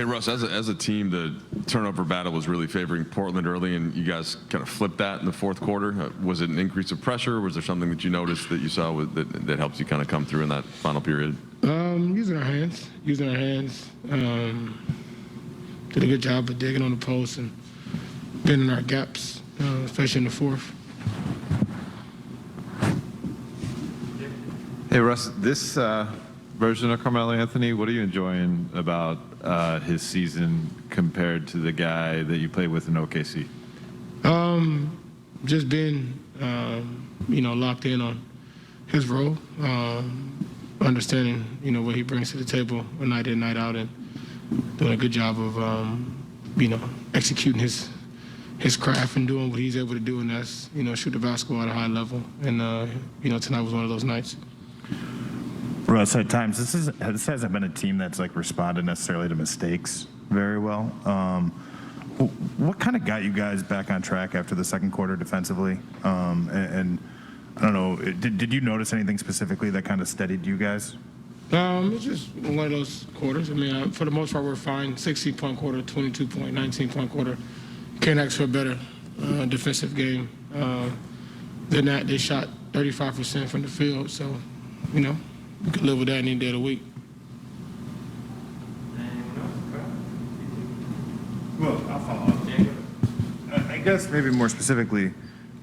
Hey, Russ, as a team, the turnover battle was really favoring Portland early, and you guys kind of flipped that in the fourth quarter. Was it an increase of pressure? Was there something that you noticed that you saw that helps you kind of come through in that final period? Using our hands. Did a good job of digging on the post and bending our gaps, especially in the fourth. Hey, Russ, this version of Carmelo Anthony, what are you enjoying about his season compared to the guy that you played with in OKC? Just being, locked in on his role, understanding, what he brings to the table night in, night out, and doing a good job of, executing his craft and doing what he's able to do, and that's, shoot the basketball at a high level. And, tonight was one of those nights. Russ, at times, this hasn't been a team that's responded necessarily to mistakes very well. What kind of got you guys back on track after the second quarter defensively? And I don't know, did you notice anything specifically that kind of steadied you guys? It's just one of those quarters. I mean, for the most part, we're fine. 60-point quarter, 22-point, 19-point quarter. Can't ask for a better defensive game. Than that, they shot 35% from the field, so, you could live with that any day of the week. Well, I'll follow up. I guess maybe more specifically,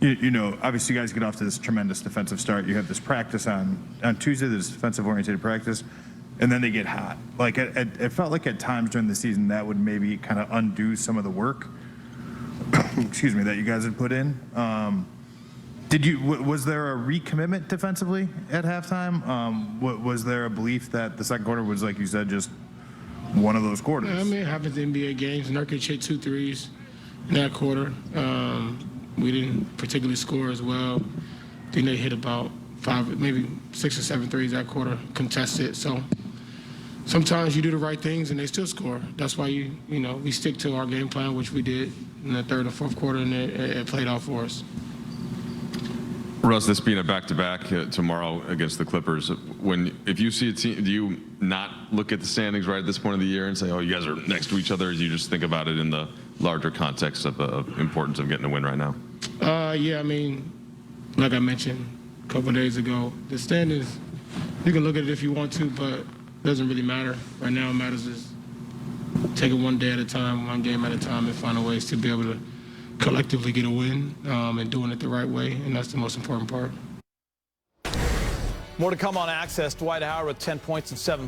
obviously you guys get off to this tremendous defensive start. You have this practice on Tuesday, this defensive-oriented practice, and then they get hot. It felt like at times during the season that would maybe kind of undo some of the work, excuse me, that you guys had put in. Was there a recommitment defensively at halftime? Was there a belief that the second quarter was, like you said, just one of those quarters? Yeah, I mean, it happens in NBA games. Nurkic hit 2 threes in that quarter. We didn't particularly score as well. I think they hit about 5, maybe 6 or 7 threes that quarter, contested. So sometimes you do the right things and they still score. That's why we stick to our game plan, which we did in the third and fourth quarter, and it played out for us. Russ, this being a back-to-back tomorrow against the Clippers, if you see a team, do you not look at the standings right at this point of the year and say, oh, you guys are next to each other, or do you just think about it in the larger context of the importance of getting a win right now? Yeah, I mean, like I mentioned a couple of days ago, the standings, you can look at it if you want to, but it doesn't really matter. Right now it matters is take it one day at a time, one game at a time, and find ways to be able to collectively get a win and doing it the right way, and that's the most important part. More to come on Access. Dwight Howard with 10 points and 7